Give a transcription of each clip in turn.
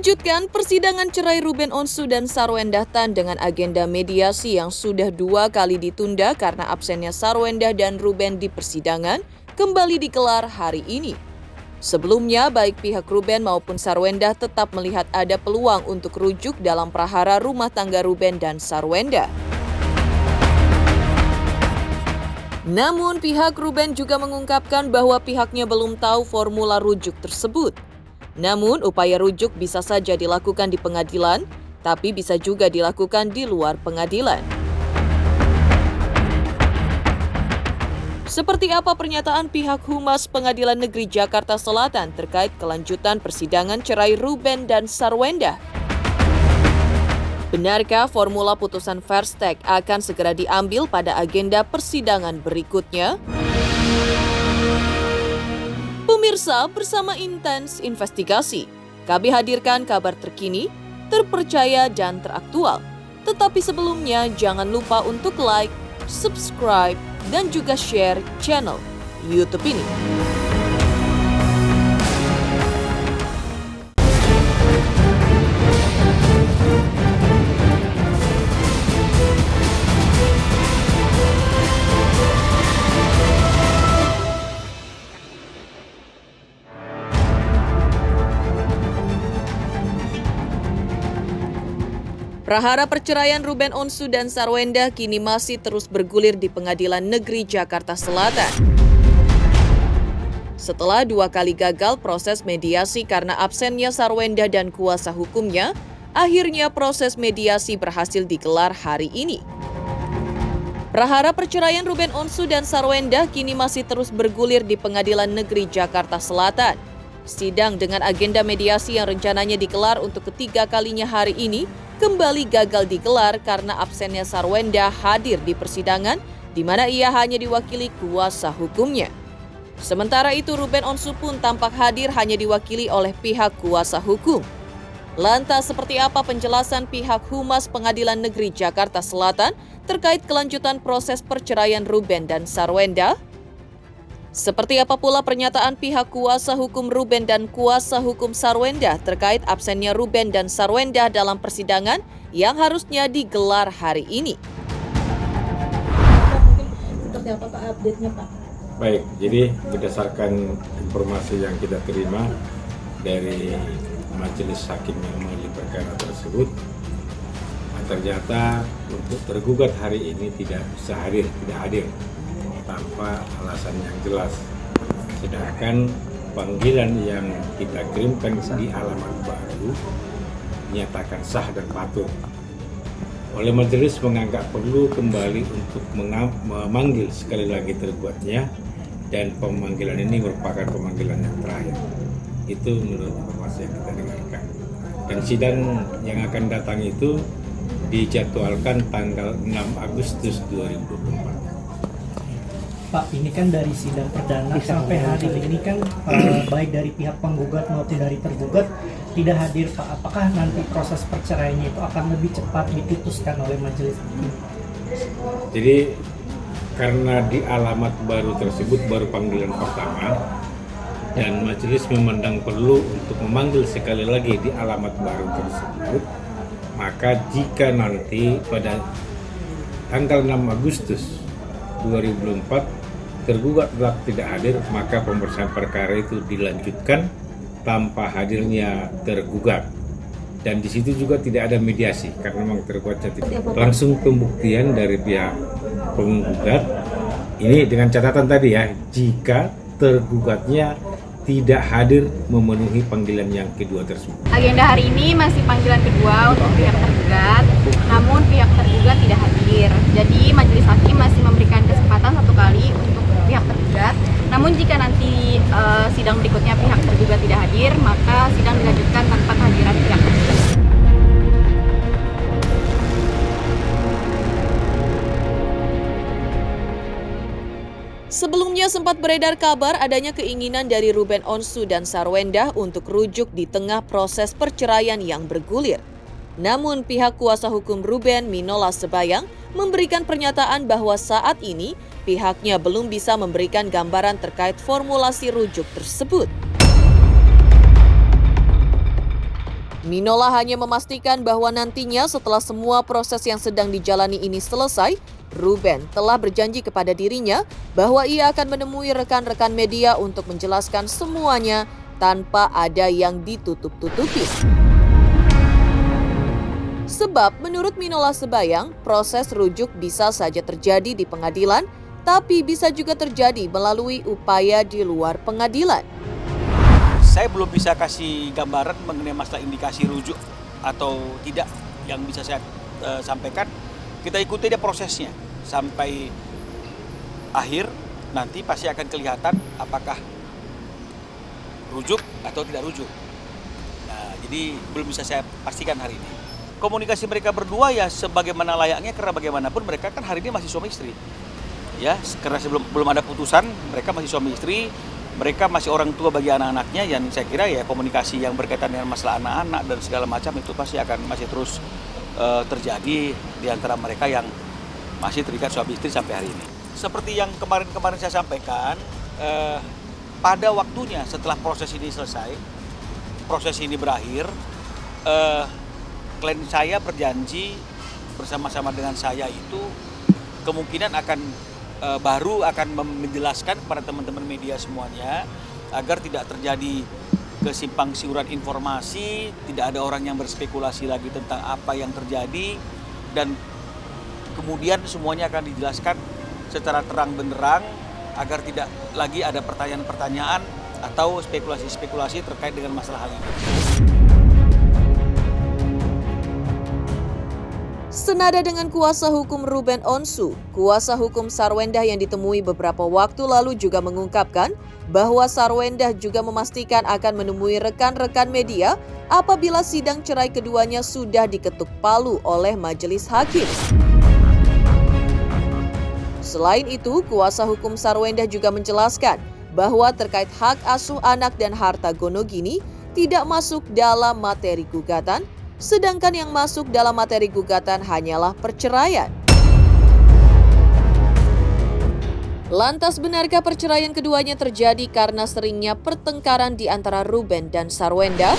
Mengejutkan, persidangan cerai Ruben Onsu dan Sarwendah Tan dengan agenda mediasi yang sudah 2 kali ditunda karena absennya Sarwendah dan Ruben di persidangan kembali digelar hari ini. Sebelumnya, baik pihak Ruben maupun Sarwendah tetap melihat ada peluang untuk rujuk dalam prahara rumah tangga Ruben dan Sarwendah. Namun, pihak Ruben juga mengungkapkan bahwa pihaknya belum tahu formula rujuk tersebut. Namun, upaya rujuk bisa saja dilakukan di pengadilan, tapi bisa juga dilakukan di luar pengadilan. Seperti apa pernyataan pihak Humas Pengadilan Negeri Jakarta Selatan terkait kelanjutan persidangan cerai Ruben dan Sarwendah? Benarkah formula putusan first take akan segera diambil pada agenda persidangan berikutnya? Pemirsa, bersama Intens Investigasi, kami hadirkan kabar terkini, terpercaya dan teraktual. Tetapi sebelumnya jangan lupa untuk like, subscribe, dan juga share channel YouTube ini. Prahara perceraian Ruben Onsu dan Sarwendah kini masih terus bergulir di Pengadilan Negeri Jakarta Selatan. Setelah 2 kali gagal proses mediasi karena absennya Sarwendah dan kuasa hukumnya, akhirnya proses mediasi berhasil digelar hari ini. Prahara perceraian Ruben Onsu dan Sarwendah kini masih terus bergulir di Pengadilan Negeri Jakarta Selatan. Sidang dengan agenda mediasi yang rencananya digelar untuk ketiga kalinya hari ini kembali gagal digelar karena absennya Sarwendah hadir di persidangan di mana ia hanya diwakili kuasa hukumnya. Sementara itu Ruben Onsu pun tampak hadir hanya diwakili oleh pihak kuasa hukum. Lantas seperti apa penjelasan pihak Humas Pengadilan Negeri Jakarta Selatan terkait kelanjutan proses perceraian Ruben dan Sarwendah? Seperti apa pula pernyataan pihak kuasa hukum Ruben dan kuasa hukum Sarwendah terkait absennya Ruben dan Sarwendah dalam persidangan yang harusnya digelar hari ini? Seperti apa Pak update-nya Pak? Baik, jadi berdasarkan informasi yang kita terima dari majelis hakim yang mengadili perkara tersebut, ternyata untuk tergugat hari ini tidak bisa hadir tanpa alasan yang jelas. Sedangkan panggilan yang kita kirimkan di alamat baru dinyatakan sah dan patut. Oleh majelis menganggap perlu kembali untuk memanggil sekali lagi tergugatnya dan pemanggilan ini merupakan pemanggilan yang terakhir. Itu menurut informasi yang kita dengarkan. Dan sidang yang akan datang itu dijadwalkan tanggal 6 Agustus 2024. Pak, ini kan dari sidang perdana sampai hari ini kan baik dari pihak penggugat maupun dari tergugat tidak hadir Pak. Apakah nanti proses perceraiannya itu akan lebih cepat diputuskan oleh majelis hakim? Jadi karena di alamat baru tersebut baru panggilan pertama dan majelis memandang perlu untuk memanggil sekali lagi di alamat baru tersebut, maka jika nanti pada tanggal 6 Agustus 2004 tergugat tetap tidak hadir, maka pemeriksaan perkara itu dilanjutkan tanpa hadirnya tergugat. Dan di situ juga tidak ada mediasi karena memang tergugatnya tidak. Langsung pembuktian dari pihak penggugat ini dengan catatan tadi ya, jika tergugatnya tidak hadir memenuhi panggilan yang kedua tersebut. Agenda hari ini masih panggilan kedua untuk pihak tergugat, namun pihak tergugat tidak hadir. Jadi majelis hakim masih memberikan kesempatan 1 kali untuk pihak tergugat. Namun jika nanti sidang berikutnya pihak tergugat tidak hadir, maka sidang dilanjutkan tanpa kehadiran pihak tergugat. Sebelumnya sempat beredar kabar adanya keinginan dari Ruben Onsu dan Sarwendah untuk rujuk di tengah proses perceraian yang bergulir. Namun pihak kuasa hukum Ruben, Minola Sebayang, memberikan pernyataan bahwa saat ini pihaknya belum bisa memberikan gambaran terkait formulasi rujuk tersebut. Minola hanya memastikan bahwa nantinya setelah semua proses yang sedang dijalani ini selesai, Ruben telah berjanji kepada dirinya bahwa ia akan menemui rekan-rekan media untuk menjelaskan semuanya tanpa ada yang ditutup-tutupi. Sebab menurut Minola Sebayang, proses rujuk bisa saja terjadi di pengadilan, tapi bisa juga terjadi melalui upaya di luar pengadilan. Saya belum bisa kasih gambaran mengenai masalah indikasi rujuk atau tidak. Yang bisa saya sampaikan, kita ikuti dia prosesnya sampai akhir, nanti pasti akan kelihatan apakah rujuk atau tidak rujuk. Nah, jadi belum bisa saya pastikan hari ini. Komunikasi mereka berdua ya sebagaimana layaknya, karena bagaimanapun mereka kan hari ini masih suami istri. Ya, karena belum ada putusan, mereka masih suami istri. Mereka masih orang tua bagi anak-anaknya, dan saya kira ya komunikasi yang berkaitan dengan masalah anak-anak dan segala macam itu pasti akan masih terus terjadi di antara mereka yang masih terikat suami istri sampai hari ini. Seperti yang kemarin saya sampaikan, pada waktunya setelah proses ini selesai, proses ini berakhir, klien saya berjanji bersama-sama dengan saya itu kemungkinan baru akan menjelaskan kepada teman-teman media semuanya agar tidak terjadi kesimpang siuran informasi, tidak ada orang yang berspekulasi lagi tentang apa yang terjadi, dan kemudian semuanya akan dijelaskan secara terang benderang agar tidak lagi ada pertanyaan-pertanyaan atau spekulasi-spekulasi terkait dengan masalah hal ini. Senada dengan kuasa hukum Ruben Onsu, kuasa hukum Sarwendah yang ditemui beberapa waktu lalu juga mengungkapkan bahwa Sarwendah juga memastikan akan menemui rekan-rekan media apabila sidang cerai keduanya sudah diketuk palu oleh majelis hakim. Selain itu, kuasa hukum Sarwendah juga menjelaskan bahwa terkait hak asuh anak dan harta gonogini tidak masuk dalam materi gugatan, sedangkan yang masuk dalam materi gugatan hanyalah perceraian. Lantas benarkah perceraian keduanya terjadi karena seringnya pertengkaran di antara Ruben dan Sarwendah?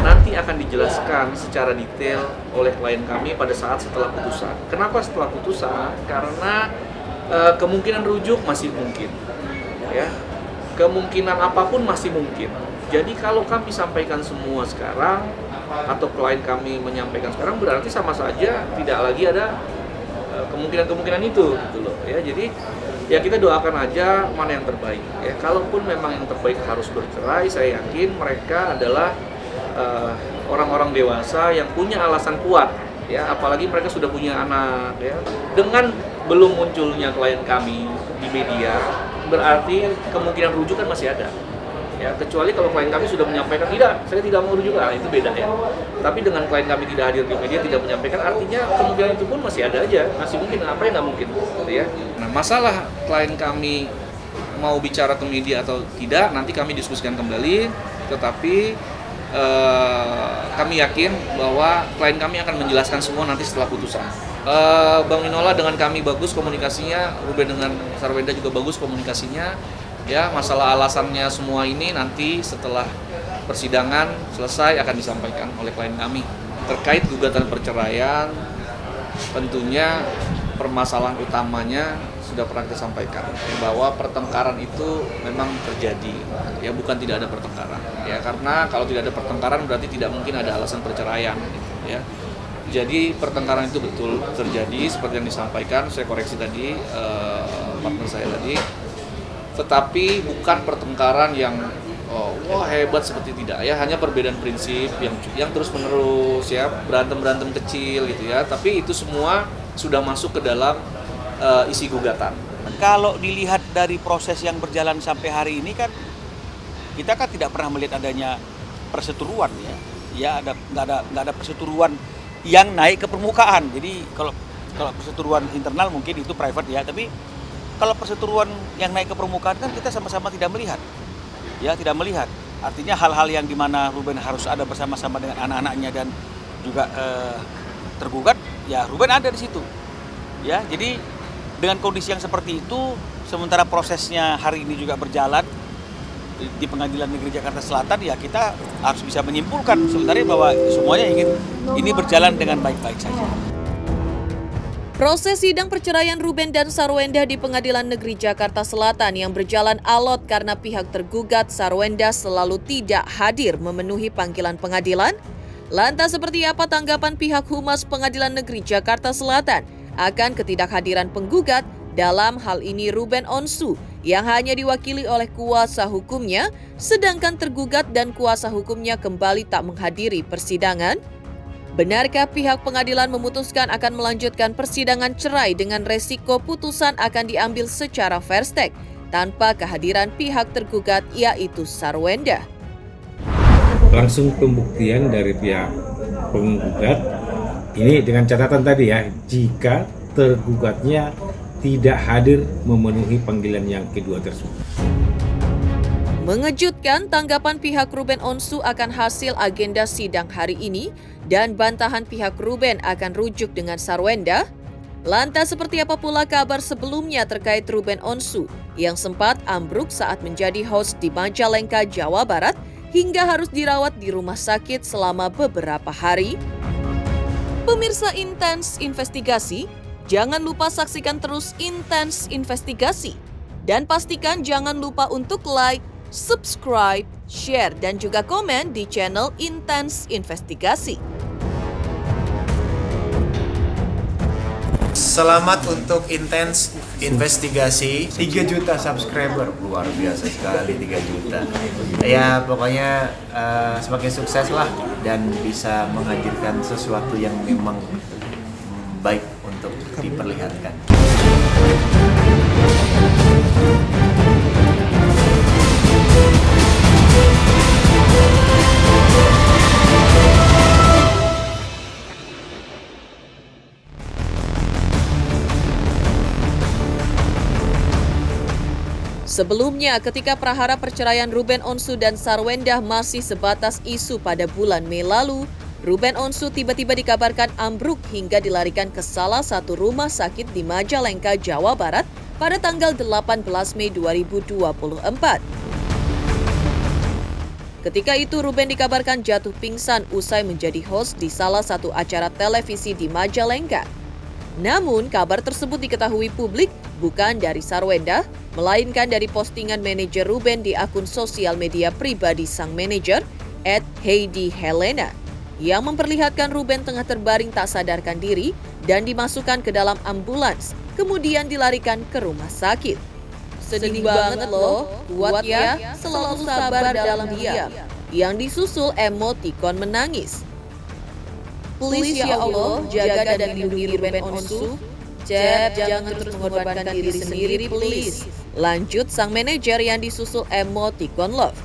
Nanti akan dijelaskan secara detail oleh klien kami pada saat setelah putusan. Kenapa setelah putusan? Karena kemungkinan rujuk masih mungkin, ya. Kemungkinan apapun masih mungkin. Jadi kalau kami sampaikan semua sekarang atau klien kami menyampaikan sekarang, berarti sama saja tidak lagi ada kemungkinan-kemungkinan itu, gitu loh. Ya, jadi ya kita doakan aja mana yang terbaik. Ya, kalaupun memang yang terbaik harus bercerai, saya yakin mereka adalah orang-orang dewasa yang punya alasan kuat. Ya, apalagi mereka sudah punya anak. Ya, dengan belum munculnya klien kami di media, berarti kemungkinan rujuk kan masih ada. Ya, kecuali kalau klien kami sudah menyampaikan tidak, saya tidak mau rujuk, itu beda ya. Tapi dengan klien kami tidak hadir di media, tidak menyampaikan, artinya kemungkinan itu pun masih ada aja, masih mungkin. Apa yang nggak mungkin, gitu ya. Nah, masalah klien kami mau bicara ke media atau tidak, nanti kami diskusikan kembali. Tetapi kami yakin bahwa klien kami akan menjelaskan semua nanti setelah putusan. Bang Minola dengan kami bagus komunikasinya, Ruben dengan Sarwendah juga bagus komunikasinya. Ya, masalah alasannya semua ini nanti setelah persidangan selesai akan disampaikan oleh klien kami. Terkait gugatan perceraian, tentunya permasalahan utamanya sudah pernah kita sampaikan bahwa pertengkaran itu memang terjadi, ya, bukan tidak ada pertengkaran. Ya, karena kalau tidak ada pertengkaran berarti tidak mungkin ada alasan perceraian, gitu, ya. Jadi pertengkaran itu betul terjadi seperti yang disampaikan, saya koreksi tadi partner saya tadi. Tetapi bukan pertengkaran yang wah hebat seperti tidak, ya, hanya perbedaan prinsip yang terus menerus, ya, berantem kecil gitu, ya, tapi itu semua sudah masuk ke dalam isi gugatan. Kalau dilihat dari proses yang berjalan sampai hari ini kan kita kan tidak pernah melihat adanya perseteruan, ya nggak ada perseteruan yang naik ke permukaan. Jadi kalau perseteruan internal mungkin itu private, ya, tapi kalau perseteruan yang naik ke permukaan kan kita sama-sama tidak melihat. Ya, tidak melihat. Artinya hal-hal yang dimana Ruben harus ada bersama-sama dengan anak-anaknya dan juga tergugat, ya Ruben ada di situ. Ya, jadi dengan kondisi yang seperti itu, sementara prosesnya hari ini juga berjalan, di Pengadilan Negeri Jakarta Selatan, ya kita harus bisa menyimpulkan sebenarnya bahwa semuanya ingin ini berjalan dengan baik-baik saja. Proses sidang perceraian Ruben dan Sarwenda di Pengadilan Negeri Jakarta Selatan yang berjalan alot karena pihak tergugat Sarwenda selalu tidak hadir memenuhi panggilan pengadilan. Lantas seperti apa tanggapan pihak Humas Pengadilan Negeri Jakarta Selatan akan ketidakhadiran penggugat, dalam hal ini Ruben Onsu yang hanya diwakili oleh kuasa hukumnya, sedangkan tergugat dan kuasa hukumnya kembali tak menghadiri persidangan? Benarkah pihak pengadilan memutuskan akan melanjutkan persidangan cerai dengan resiko putusan akan diambil secara fair stake tanpa kehadiran pihak tergugat yaitu Sarwenda? Langsung pembuktian dari pihak penggugat ini dengan catatan tadi ya, jika tergugatnya tidak hadir memenuhi panggilan yang kedua tersebut. Mengejutkan tanggapan pihak Ruben Onsu akan hasil agenda sidang hari ini dan bantahan pihak Ruben akan rujuk dengan Sarwenda. Lantas seperti apa pula kabar sebelumnya terkait Ruben Onsu yang sempat ambruk saat menjadi host di Majalengka, Jawa Barat hingga harus dirawat di rumah sakit selama beberapa hari? Pemirsa Intens Investigasi, jangan lupa saksikan terus Intens Investigasi. Dan pastikan jangan lupa untuk like, subscribe, share, dan juga komen di channel Intens Investigasi. Selamat untuk Intens Investigasi. 3 juta subscriber, luar biasa sekali 3 juta. Ya pokoknya semakin sukses lah dan bisa menghadirkan sesuatu yang memang baik untuk diperlihatkan. Sebelumnya, ketika prahara perceraian Ruben Onsu dan Sarwenda masih sebatas isu pada bulan Mei lalu, Ruben Onsu tiba-tiba dikabarkan ambruk hingga dilarikan ke salah satu rumah sakit di Majalengka, Jawa Barat pada tanggal 18 Mei 2024. Ketika itu, Ruben dikabarkan jatuh pingsan usai menjadi host di salah satu acara televisi di Majalengka. Namun, kabar tersebut diketahui publik bukan dari Sarwenda, melainkan dari postingan manajer Ruben di akun sosial media pribadi sang manajer, @HeidiHelena, yang memperlihatkan Ruben tengah terbaring tak sadarkan diri dan dimasukkan ke dalam ambulans, kemudian dilarikan ke rumah sakit. Sedih banget loh, kuat ya, selalu sabar dalam diam. Yang disusul emotikon menangis. Please ya Allah, jaga dan lindungi Ruben Onsu. Cep, jangan terus mengorbankan diri sendiri, please. Lanjut sang manajer yang disusul emotikon love.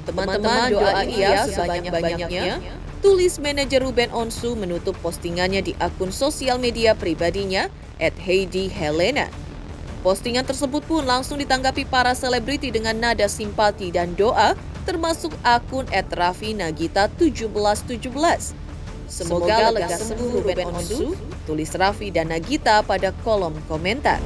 Teman-teman doa iya sebanyak-banyaknya. Tulis manajer Ruben Onsu menutup postingannya di akun sosial media pribadinya @HeidiHelena. Postingan tersebut pun langsung ditanggapi para selebriti dengan nada simpati dan doa, termasuk akun @RaffiNagita1717. Semoga lekas sembuh Ruben Onsu, tulis Raffi dan Nagita pada kolom komentar.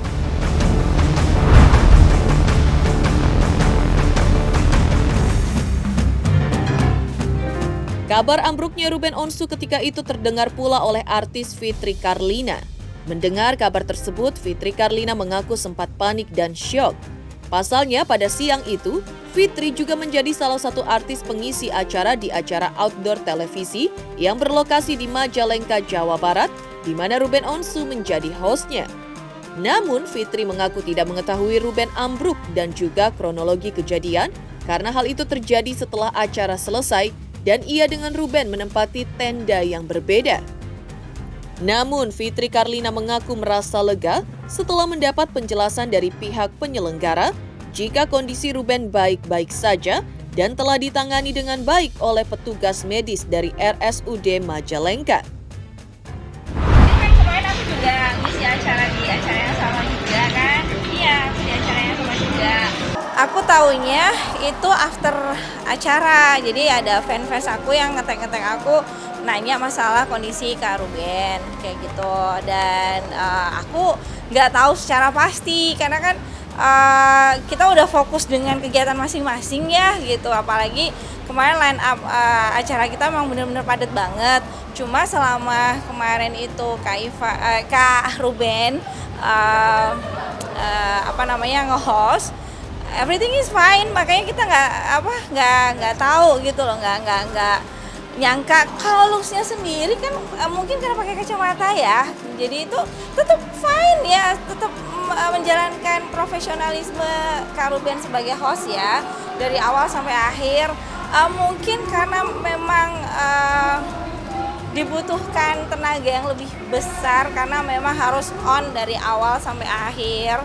Kabar ambruknya Ruben Onsu ketika itu terdengar pula oleh artis Fitri Karlina. Mendengar kabar tersebut, Fitri Karlina mengaku sempat panik dan syok. Pasalnya pada siang itu, Fitri juga menjadi salah satu artis pengisi acara di acara outdoor televisi yang berlokasi di Majalengka, Jawa Barat, di mana Ruben Onsu menjadi hostnya. Namun, Fitri mengaku tidak mengetahui Ruben ambruk dan juga kronologi kejadian karena hal itu terjadi setelah acara selesai dan ia dengan Ruben menempati tenda yang berbeda. Namun, Fitri Karlina mengaku merasa lega setelah mendapat penjelasan dari pihak penyelenggara jika kondisi Ruben baik-baik saja dan telah ditangani dengan baik oleh petugas medis dari RSUD Majalengka. Kan kemarin aku juga ngisi acara di acara yang sama juga kan? Iya, di acara yang sama juga. Aku taunya itu after acara, jadi ada fans aku yang ngetek-ngetek aku nanya masalah kondisi Kak Ruben kayak gitu, dan aku nggak tahu secara pasti karena kan kita udah fokus dengan kegiatan masing-masing ya gitu, apalagi kemarin line up acara kita memang benar-benar padat banget. Cuma selama kemarin itu Kak Ruben nge-host, everything is fine, makanya kita nggak tahu gitu loh, nggak nyangka kalau looks-nya sendiri kan mungkin karena pakai kacamata ya, jadi itu tetap fine ya, tetap menjalankan profesionalisme Kak Ruben sebagai host ya dari awal sampai akhir. Mungkin karena memang dibutuhkan tenaga yang lebih besar karena memang harus on dari awal sampai akhir.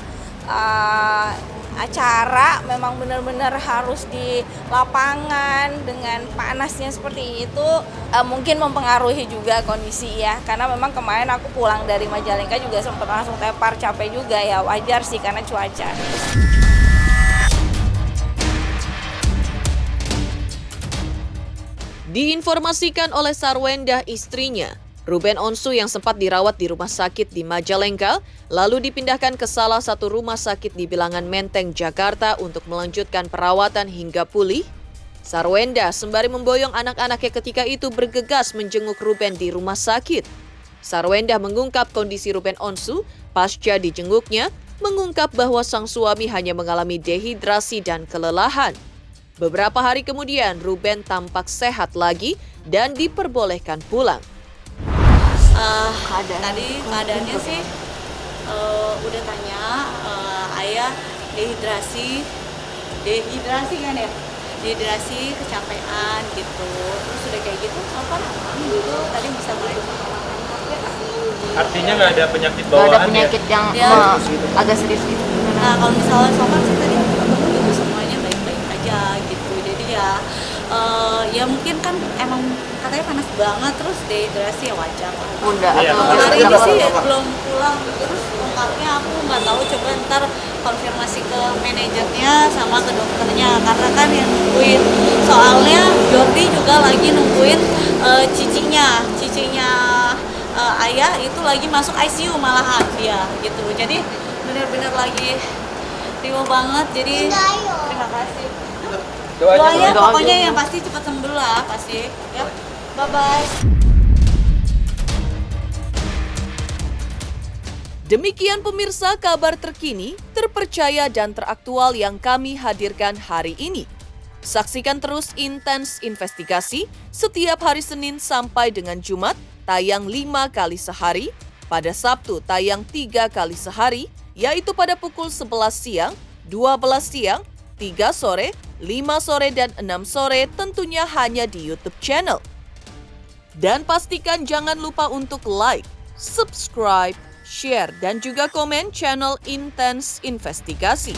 Acara memang benar-benar harus di lapangan dengan panasnya seperti itu, mungkin mempengaruhi juga kondisi ya, karena memang kemarin aku pulang dari Majalengka juga sempat langsung tepar, capek juga ya, wajar sih karena cuaca. Diinformasikan oleh Sarwendah istrinya, Ruben Onsu yang sempat dirawat di rumah sakit di Majalengka, lalu dipindahkan ke salah satu rumah sakit di Bilangan Menteng, Jakarta untuk melanjutkan perawatan hingga pulih. Sarwendah sembari memboyong anak-anaknya ketika itu bergegas menjenguk Ruben di rumah sakit. Sarwendah mengungkap kondisi Ruben Onsu pasca dijenguknya, mengungkap bahwa sang suami hanya mengalami dehidrasi dan kelelahan. Beberapa hari kemudian, Ruben tampak sehat lagi dan diperbolehkan pulang. Tadi keadaannya sih udah tanya ayah dehidrasi kan ya, dehidrasi, kecapean gitu, terus udah kayak gitu apa gitu tadi bisa mulai makan. Artinya nggak ada penyakit bawaan, ada penyakit yang agak serius gitu. Nah kalau misalnya sopan sih tadi itu semuanya baik-baik aja gitu, jadi ya mungkin kan emang katanya panas banget terus dehidrasi ya wajar lah. Bunda Hari ini sih belum pulang, terus lengkapnya aku nggak tahu, coba ntar konfirmasi ke manajernya sama ke dokternya karena kan yang nungguin, soalnya Jordi juga lagi nungguin cicinya ayah itu lagi masuk ICU malahan dia gitu, jadi benar-benar lagi riuh banget, jadi terima kasih. Doanya pokoknya yang pasti cepat sembuh lah pasti ya. Bye bye. Demikian pemirsa kabar terkini, terpercaya dan teraktual yang kami hadirkan hari ini. Saksikan terus Intens Investigasi setiap hari Senin sampai dengan Jumat tayang 5 kali sehari, pada Sabtu tayang 3 kali sehari, yaitu pada pukul 11 siang, 12 siang, 3 sore, 5 sore, dan 6 sore tentunya hanya di YouTube channel. Dan pastikan jangan lupa untuk like, subscribe, share, dan juga komen channel Intens Investigasi.